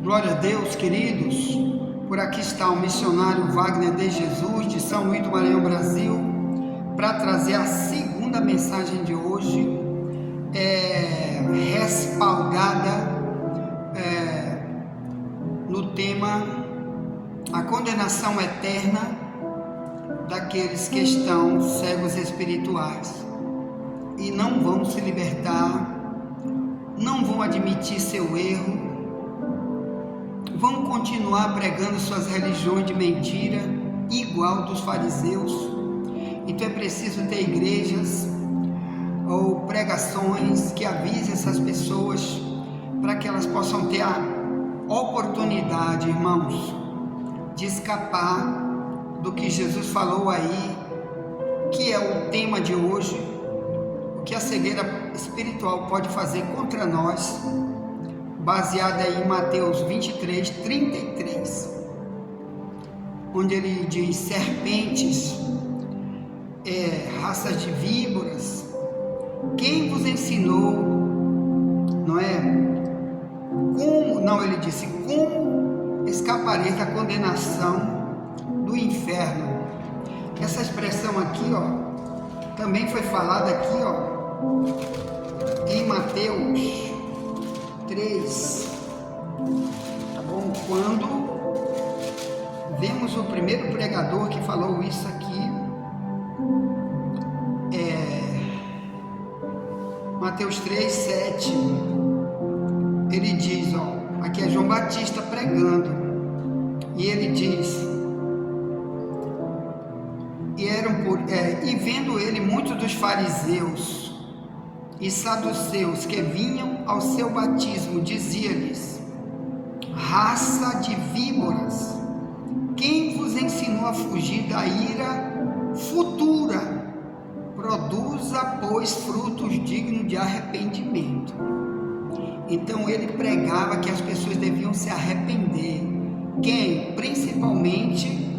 Glória a Deus, queridos. Por aqui está o missionário Wagner de Jesus, de São Luís do Maranhão, Brasil, para trazer a segunda mensagem de hoje, respaldada no tema a condenação eterna daqueles que estão cegos espirituais e não vão se libertar, não vão admitir seu erro, vão continuar pregando suas religiões de mentira, igual dos fariseus. Então é preciso ter igrejas ou pregações que avisem essas pessoas para que elas possam ter a oportunidade, irmãos, de escapar do que Jesus falou aí, que é o tema de hoje, o que a cegueira espiritual pode fazer contra nós, baseada em Mateus 23, 33, onde ele diz: serpentes, raças de víboras, quem vos ensinou, não é? Ele disse, como escapareis da condenação do inferno. Essa expressão aqui, também foi falada aqui, em Mateus 3, tá bom? Quando vemos o primeiro pregador que falou isso aqui, Mateus 3, 7, ele diz, aqui é João Batista pregando, e ele diz, e vendo ele muitos dos fariseus e saduceus que vinham ao seu batismo, dizia-lhes: raça de víboras, quem vos ensinou a fugir da ira futura? Produza, pois, frutos dignos de arrependimento. Então ele pregava que as pessoas deviam se arrepender. Quem? Principalmente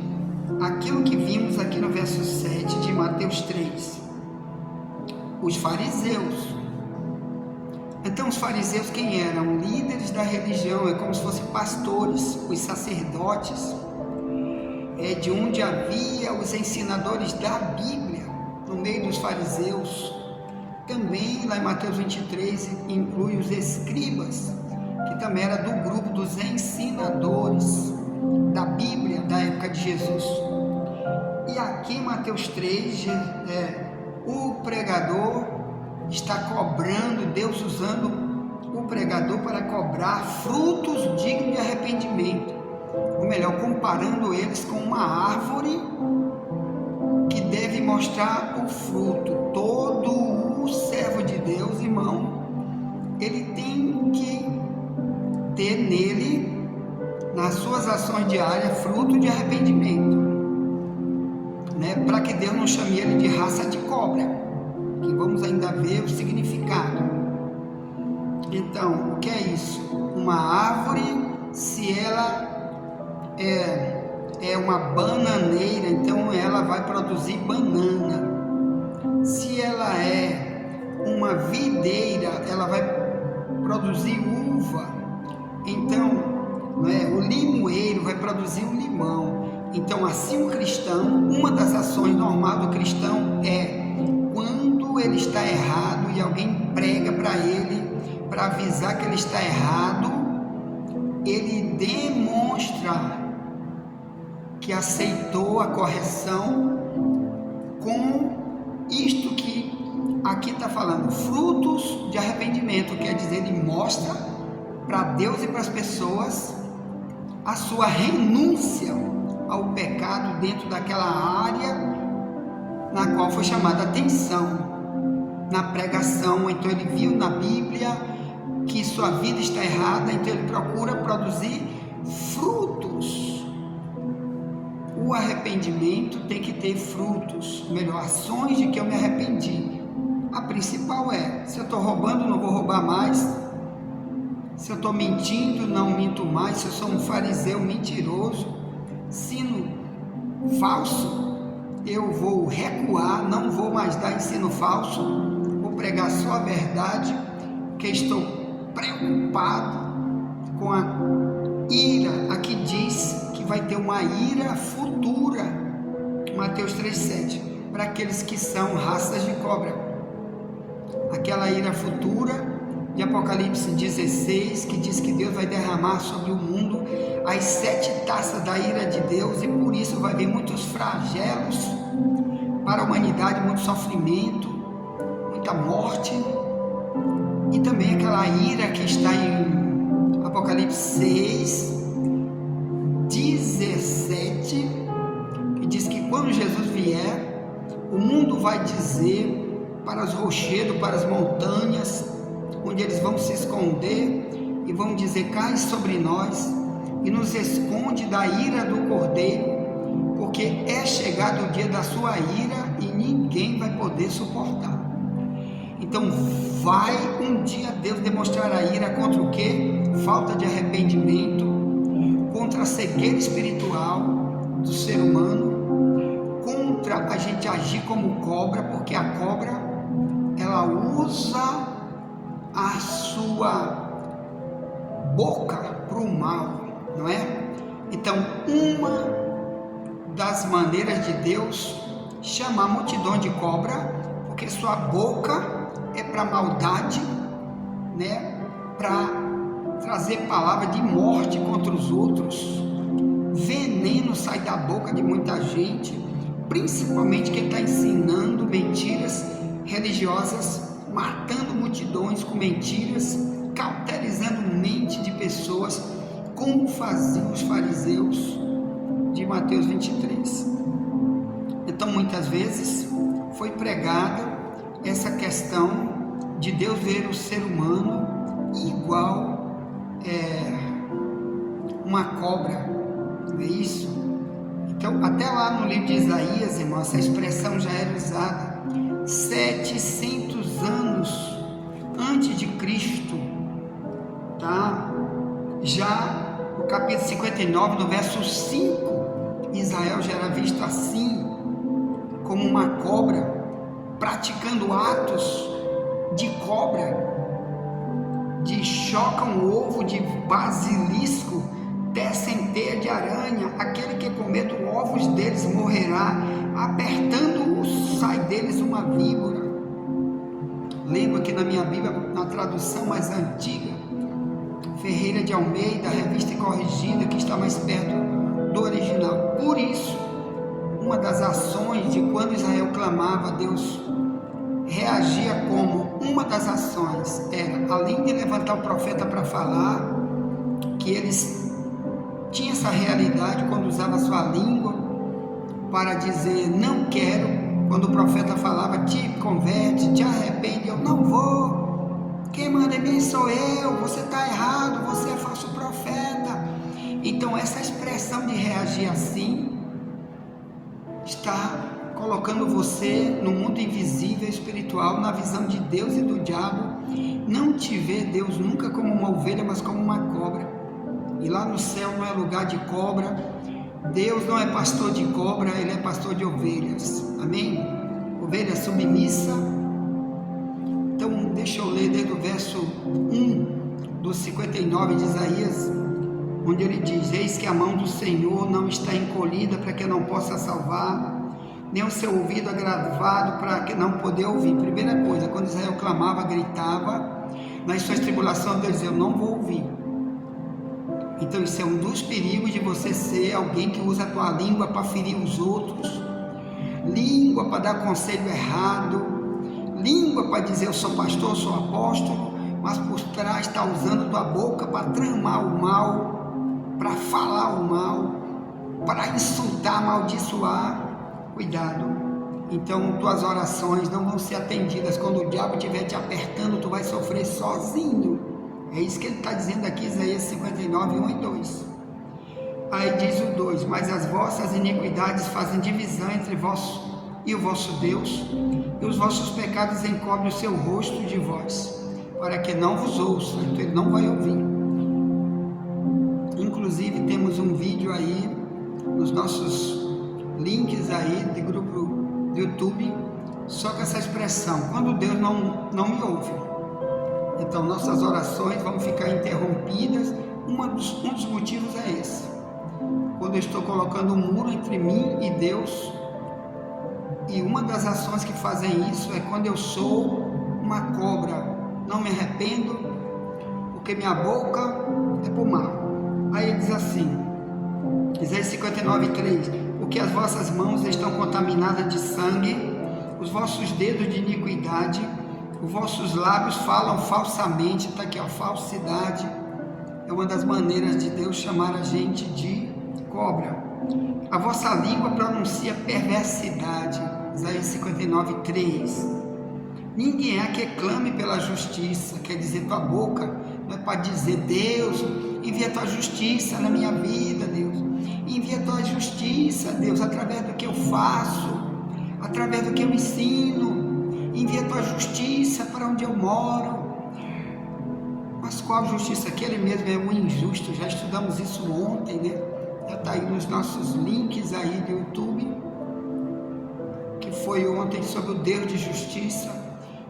aquilo que vimos aqui no verso 7 de Mateus 3. Os fariseus. Então os fariseus quem eram? Líderes da religião, é como se fossem pastores, os sacerdotes, de onde havia os ensinadores da Bíblia, no meio dos fariseus. Também lá em Mateus 23 inclui os escribas, que também era do grupo dos ensinadores da Bíblia da época de Jesus. E aqui em Mateus 3, o pregador está cobrando, Deus usando o pregador para cobrar frutos dignos de arrependimento, ou melhor, comparando eles com uma árvore que deve mostrar o fruto. Todo o servo de Deus, irmão, ele tem que ter nele, nas suas ações diárias, fruto de arrependimento, para que Deus não chame ele de raça de cobra, que vamos ainda ver o significado. Então, o que é isso? Uma árvore, se ela é uma bananeira, então ela vai produzir banana. Se ela é uma videira, ela vai produzir uva. Então, o limoeiro vai produzir um limão. Então, assim o cristão, uma das ações normais do cristão é, quando ele está errado e alguém prega para ele, para avisar que ele está errado, ele demonstra que aceitou a correção com isto que aqui está falando, frutos de arrependimento, quer dizer, ele mostra para Deus e para as pessoas a sua renúncia ao pecado dentro daquela área na qual foi chamada a atenção na pregação. Então ele viu na Bíblia que sua vida está errada, então ele procura produzir frutos. O arrependimento tem que ter frutos, melhor, ações de que eu me arrependi. A principal se eu estou roubando, não vou roubar mais. Se eu estou mentindo, não minto mais. Se eu sou um fariseu mentiroso, ensino falso, eu vou recuar, não vou mais dar ensino falso, vou pregar só a verdade, porque estou preocupado com ira, aqui diz que vai ter uma ira futura, Mateus 3,7, para aqueles que são raças de cobra. Aquela ira futura de Apocalipse 16, que diz que Deus vai derramar sobre o mundo as 7 taças da ira de Deus, e por isso vai haver muitos flagelos para a humanidade, muito sofrimento, muita morte, e também aquela ira que está em Apocalipse 6, 17, que diz que quando Jesus vier, o mundo vai dizer para os rochedos, para as montanhas, onde eles vão se esconder, e vão dizer: cai sobre nós e nos esconde da ira do Cordeiro, porque é chegado o dia da sua ira e ninguém vai poder suportar. Então vai um dia Deus demonstrar a ira contra o quê? Falta de arrependimento, contra a cegueira espiritual do ser humano, contra a gente agir como cobra, porque a cobra, ela usa a sua boca para o mal, não é? Então, uma das maneiras de Deus chamar a multidão de cobra, porque sua boca é para maldade, né? Para trazer palavra de morte contra os outros. Veneno sai da boca de muita gente, principalmente quem está ensinando mentiras religiosas, matando multidões com mentiras, cauterizando mente de pessoas, como faziam os fariseus de Mateus 23. Então, muitas vezes foi pregada essa questão de Deus ver o ser humano igual uma cobra, não é isso? Então, até lá no livro de Isaías, irmão, essa expressão já era usada 700 anos antes de Cristo, tá? Já no capítulo 59, no verso 5, Israel já era visto assim, como uma cobra, praticando atos de cobra, de chocam o ovo de basilisco, tecem teia de aranha, aquele que comer dos ovos deles morrerá, apertando-os sai deles uma víbora. Lembro aqui na minha Bíblia, na tradução mais antiga, Ferreira de Almeida, revista e corrigida, que está mais perto do original. Por isso, uma das ações de quando Israel clamava a Deus, reagia como uma das ações era, além de levantar o profeta para falar, que eles tinham essa realidade quando usava a sua língua para dizer não quero, quando o profeta falava te converte, te arrepende, eu não vou, quem manda em mim sou eu, você está errado, você é falso profeta. Então essa expressão de reagir assim está colocando você no mundo invisível espiritual, na visão de Deus e do diabo. Não te vê Deus nunca como uma ovelha, mas como uma cobra. E lá no céu não é lugar de cobra. Deus não é pastor de cobra, Ele é pastor de ovelhas. Amém? Ovelha submissa. Então deixa eu ler desde o verso 1 do 59 de Isaías, onde ele diz: eis que a mão do Senhor não está encolhida para que não possa salvar, nem o seu ouvido agravado para que não poder ouvir. Primeira coisa, quando Israel clamava, gritava, nas suas tribulações, Deus dizia: eu não vou ouvir. Então isso é um dos perigos de você ser alguém que usa a tua língua para ferir os outros, língua para dar conselho errado, língua para dizer eu sou pastor, eu sou apóstolo, mas por trás está usando tua boca para tramar o mal, para falar o mal, para insultar, amaldiçoar. Cuidado. Então tuas orações não vão ser atendidas. Quando o diabo estiver te apertando, tu vai sofrer sozinho. É isso que ele está dizendo aqui, Isaías 59, 1 e 2. Aí diz o 2: mas as vossas iniquidades fazem divisão entre vós e o vosso Deus, e os vossos pecados encobrem o seu rosto de vós, para que não vos ouça. Então ele não vai ouvir. Inclusive temos um vídeo aí nos nossos links aí de grupo do YouTube, só com essa expressão: quando Deus não me ouve. Então nossas orações vão ficar interrompidas um dos motivos é esse. Quando eu estou colocando um muro entre mim e Deus, e uma das ações que fazem isso é quando eu sou uma cobra, não me arrependo, porque minha boca é pro mal. Aí ele diz assim, Isaías 59:3, porque as vossas mãos estão contaminadas de sangue, os vossos dedos de iniquidade, os vossos lábios falam falsamente. Está aqui, ó, falsidade é uma das maneiras de Deus chamar a gente de cobra. A vossa língua pronuncia perversidade. Isaías 59:3. Ninguém é que clame pela justiça, quer dizer, tua boca não é para dizer, Deus, envia tua justiça na minha vida, Deus, envia tua justiça, Deus, através do que eu faço, através do que eu ensino, envia tua justiça para onde eu moro. Mas qual justiça? Que ele mesmo é o injusto, já estudamos isso ontem, né? Já está aí nos nossos links aí do YouTube, que foi ontem sobre o Deus de justiça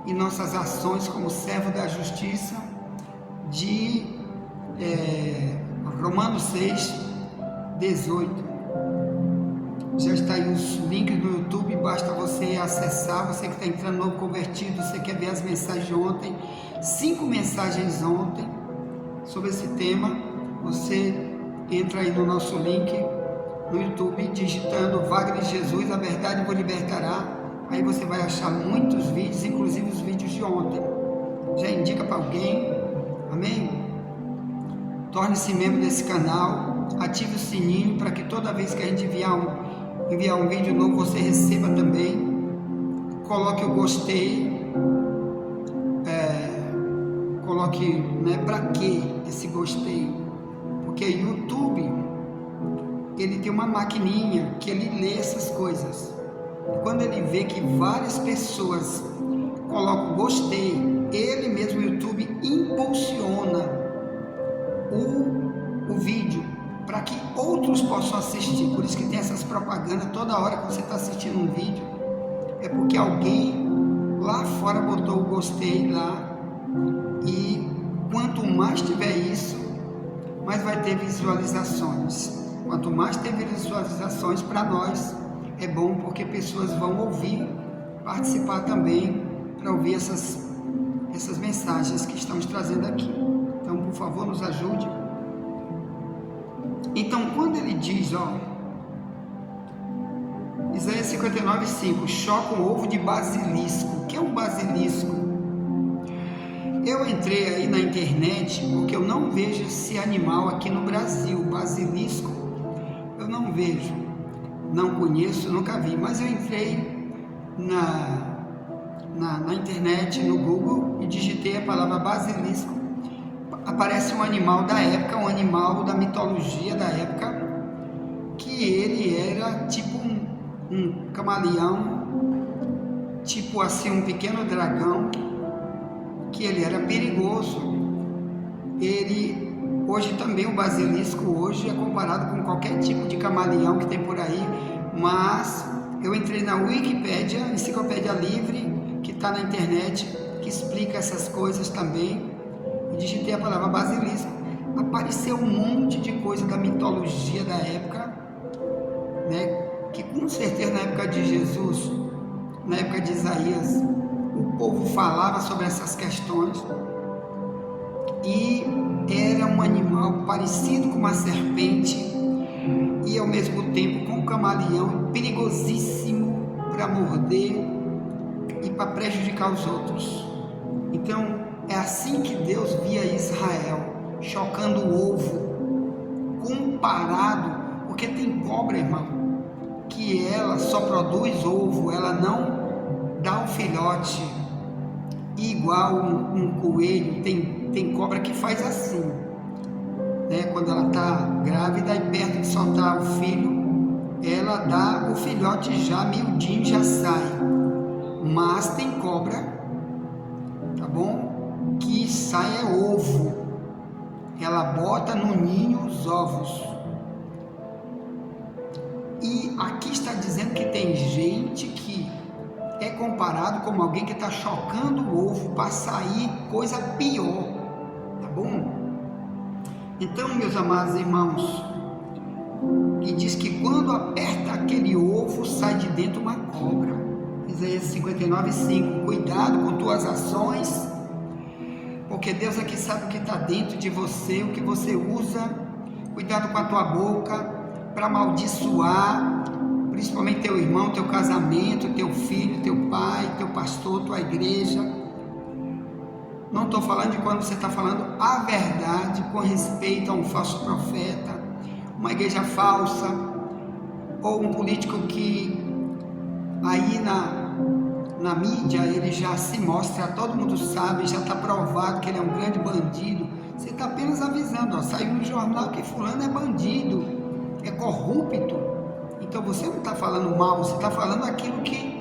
e nossas ações como servo da justiça, de Romanos 6:18. Já está aí os links no YouTube, basta você acessar. Você que está entrando novo convertido, você quer ver as mensagens de ontem, 5 mensagens ontem sobre esse tema, você entra aí no nosso link no YouTube, digitando Wagner Jesus, a verdade vos libertará. Aí você vai achar muitos vídeos, inclusive os vídeos de ontem. Já indica para alguém, amém? Torne-se membro desse canal, ative o sininho para que toda vez que a gente enviar um vídeo novo, você receba também. Coloque o gostei, coloque, né, para que esse gostei? Porque YouTube, ele tem uma maquininha que ele lê essas coisas. E quando ele vê que várias pessoas colocam gostei, ele mesmo, o YouTube, impulsiona o vídeo para que outros possam assistir. Por isso que tem essas propagandas toda hora que você está assistindo um vídeo, é porque alguém lá fora botou o gostei lá, e quanto mais tiver isso, mais vai ter visualizações. Quanto mais ter visualizações, para nós é bom, porque pessoas vão ouvir, participar também, para ouvir essas mensagens que estamos trazendo aqui. Então, por favor, nos ajude. Então, quando ele diz, ó, Isaías 59:5, choca um ovo de basilisco. O que é um basilisco? Eu entrei aí na internet porque eu não vejo esse animal aqui no Brasil. Basilisco eu não vejo, não conheço, nunca vi, mas eu entrei na internet, no Google, e digitei a palavra basilisco. Aparece um animal da época, um animal da mitologia da época, que ele era tipo um camaleão, tipo assim, um pequeno dragão, que ele era perigoso. Ele, hoje também, o basilisco hoje é comparado com qualquer tipo de camaleão que tem por aí, mas eu entrei na Wikipédia, enciclopédia livre, que está na internet, que explica essas coisas também, e digitei a palavra basilisco. Apareceu um monte de coisa da mitologia da época, né, que com certeza na época de Jesus, na época de Isaías, o povo falava sobre essas questões, e era um animal parecido com uma serpente e ao mesmo tempo com um camaleão, perigosíssimo para morder e para prejudicar os outros. Então é assim que Deus via Israel, chocando o ovo, comparado, porque tem cobra, irmão, que ela só produz ovo, ela não dá um filhote, igual um coelho. Tem cobra que faz assim, né? Quando ela está grávida e perto de soltar o filho, ela dá o filhote já miudinho, já sai. Mas tem cobra, tá bom, que sai é ovo, ela bota no ninho os ovos. E aqui está dizendo que tem gente que é comparado como alguém que está chocando o ovo para sair coisa pior, tá bom? Então, meus amados irmãos, e diz que quando aperta aquele ovo, sai de dentro uma cobra. Isaías 59:5. Cuidado com tuas ações, porque Deus aqui sabe o que está dentro de você, o que você usa. Cuidado com a tua boca para amaldiçoar, principalmente teu irmão, teu casamento, teu filho, teu pai, teu pastor, tua igreja. Não estou falando de quando você está falando a verdade com respeito a um falso profeta, uma igreja falsa, ou um político que aí na mídia ele já se mostra, todo mundo sabe, já está provado que ele é um grande bandido. Você está apenas avisando, ó, saiu no jornal que fulano é bandido, é corrupto. Então você não está falando mal, você está falando aquilo que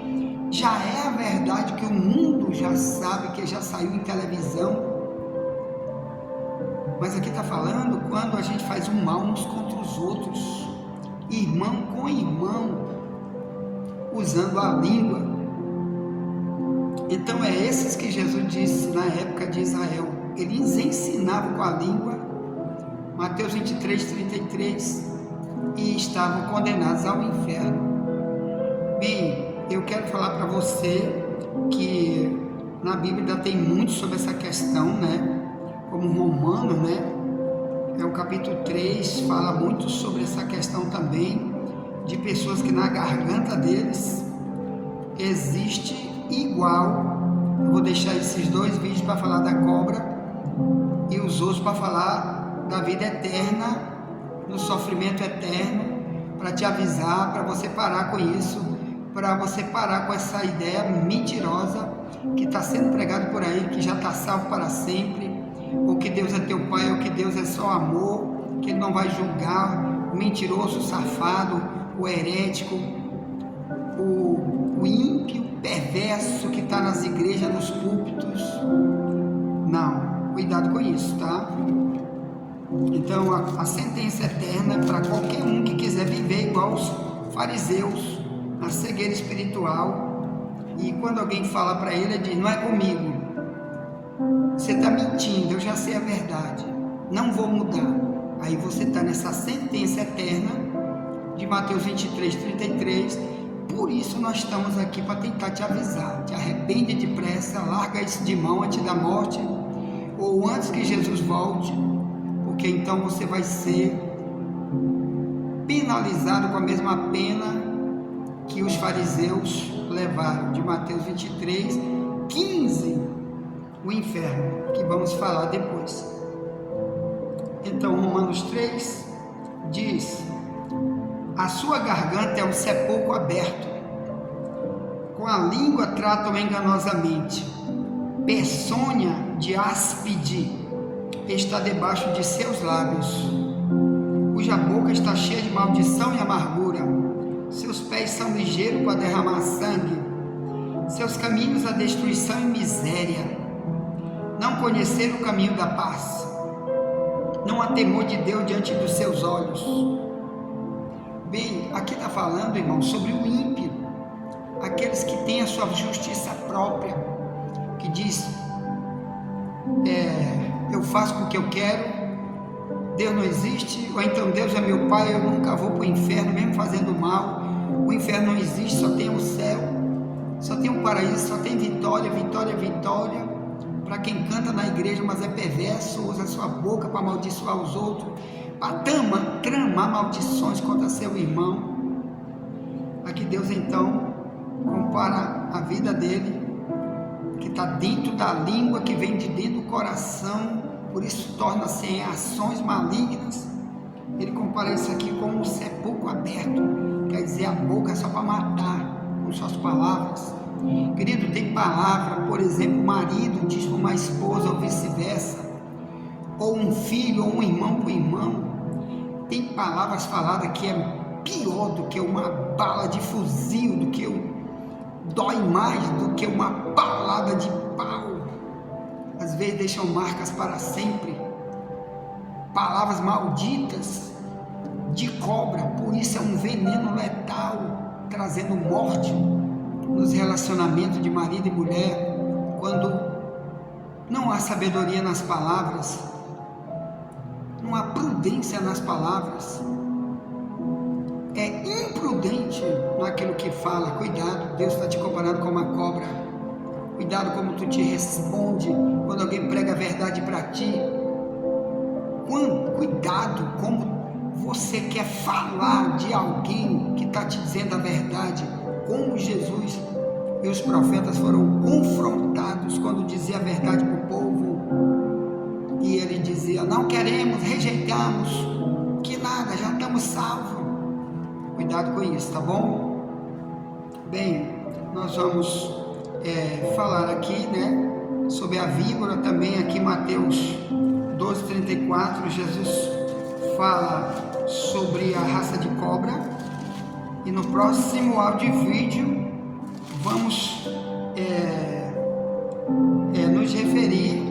já é a verdade, que o mundo já sabe, que já saiu em televisão. Mas aqui está falando quando a gente faz um mal uns contra os outros, irmão com irmão, usando a língua. Então é esses que Jesus disse na época de Israel. Eles ensinavam com a língua, Mateus 23:33, e estavam condenados ao inferno. Bem, eu quero falar para você que na Bíblia ainda tem muito sobre essa questão, né? Como Romano, né? É o capítulo 3, fala muito sobre essa questão também, de pessoas que na garganta deles existe igual. Eu vou deixar esses 2 vídeos para falar da cobra e os outros para falar da vida eterna, do sofrimento eterno, para te avisar, para você parar com isso, para você parar com essa ideia mentirosa que está sendo pregado por aí, que já está salvo para sempre, ou que Deus é teu pai, ou que Deus é só amor, que Ele não vai julgar o mentiroso, o safado, o herético, o ímpio, perverso que está nas igrejas, nos púlpitos. Não, cuidado com isso, tá? Então a sentença eterna é para qualquer um que quiser viver igual os fariseus, na cegueira espiritual. E quando alguém fala para ele, ele diz: não é comigo, você está mentindo, eu já sei a verdade, não vou mudar. Aí você está nessa sentença eterna de Mateus 23:33. Por isso nós estamos aqui para tentar te avisar. Te arrepende depressa, larga isso de mão antes da morte, ou antes que Jesus volte, porque então você vai ser penalizado com a mesma pena que os fariseus levaram, de Mateus 23:15, o inferno, que vamos falar depois. Então Romanos 3 diz: a sua garganta é um sepulcro aberto, com a língua tratam enganosamente, peçonha de áspide está debaixo de seus lábios, cuja boca está cheia de maldição e amargura, seus pés são ligeiros para derramar sangue, seus caminhos a destruição e miséria, não conheceram o caminho da paz, não há temor de Deus diante dos seus olhos. Bem, aqui está falando, irmão, sobre o ímpio, aqueles que têm a sua justiça própria, que diz, eu faço o que eu quero, Deus não existe, ou então Deus é meu pai, eu nunca vou para o inferno, mesmo fazendo mal, o inferno não existe, só tem o céu, só tem o paraíso, só tem vitória, vitória, vitória. Para quem canta na igreja, mas é perverso, usa a sua boca para amaldiçoar os outros, para tramar maldições contra seu irmão. Aqui Deus então compara a vida dele, que está dentro da língua, que vem de dentro do coração, por isso torna-se em ações malignas. Ele compara isso aqui com um sepulcro aberto, quer dizer, a boca é só para matar, com suas palavras. Querido, tem palavra, por exemplo, o marido diz para uma esposa ou vice-versa, ou um filho ou um irmão para o irmão. Tem palavras faladas que é pior do que uma bala de fuzil, do que dói mais do que uma palada de pau. Às vezes deixam marcas para sempre. Palavras malditas de cobra, por isso é um veneno letal, trazendo morte nos relacionamentos de marido e mulher, quando não há sabedoria nas palavras. não há prudência nas palavras, é imprudente naquilo que fala. Cuidado, Deus está te comparando com uma cobra. Cuidado como tu te responde quando alguém prega a verdade para ti. Cuidado como você quer falar de alguém que está te dizendo a verdade. Como Jesus e os profetas foram confrontados quando dizia a verdade para o povo, e ele dizia: não queremos, rejeitamos, que nada, já estamos salvos. Cuidado com isso, tá bom? Bem, nós vamos falar aqui, sobre a víbora também. Aqui Mateus 12:34, Jesus fala sobre a raça de cobra, e no próximo áudio e vídeo vamos nos referir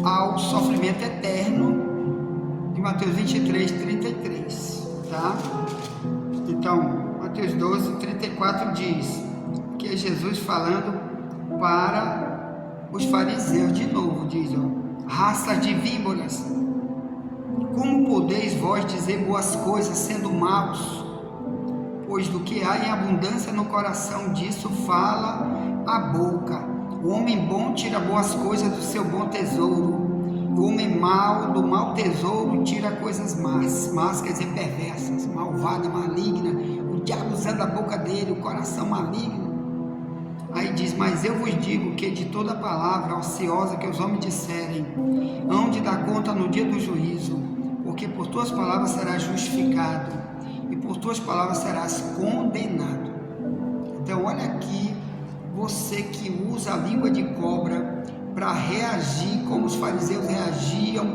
ao sofrimento eterno de Mateus 23:33, tá? Então, Mateus 12:34 diz que é Jesus falando para os fariseus. De novo diz: raça de víboras, como podeis vós dizer boas coisas sendo maus? Pois do que há em abundância no coração, disso fala a boca. O homem bom tira boas coisas do seu bom tesouro, o homem mau do mau tesouro tira coisas más. Más quer dizer perversas, malvada, maligna. O diabo usando a boca dele, o coração maligno. Aí diz: mas eu vos digo que de toda palavra ociosa que os homens disserem, hão de dar conta no dia do juízo, porque por tuas palavras serás justificado, e por tuas palavras serás condenado. Então olha aqui, você que usa a língua de cobra para reagir como os fariseus reagiam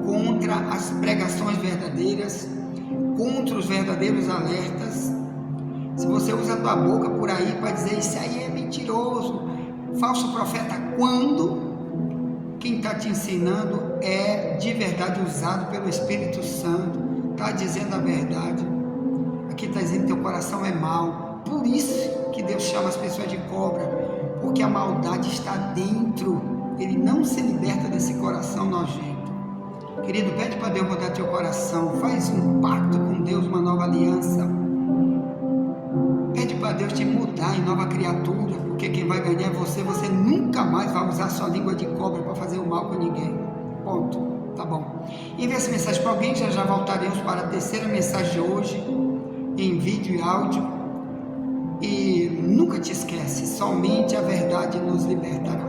contra as pregações verdadeiras, contra os verdadeiros alertas. Se você usa a tua boca por aí para dizer isso aí é mentiroso, falso profeta, quando quem está te ensinando é de verdade usado pelo Espírito Santo, está dizendo a verdade. Aqui está dizendo que teu coração é mau. Por isso que Deus chama as pessoas de cobra, porque a maldade está dentro. Ele não se liberta desse coração nojento. Querido, pede para Deus mudar teu coração. Faz um pacto com Deus, uma nova aliança. Pede para Deus te mudar em nova criatura, porque quem vai ganhar é você. Você nunca mais vai usar sua língua de cobra para fazer o mal com ninguém. Ponto. Tá bom. Envie essa mensagem para alguém. Já voltaremos para a terceira mensagem de hoje, em vídeo e áudio. E nunca te esquece, somente a verdade nos libertará.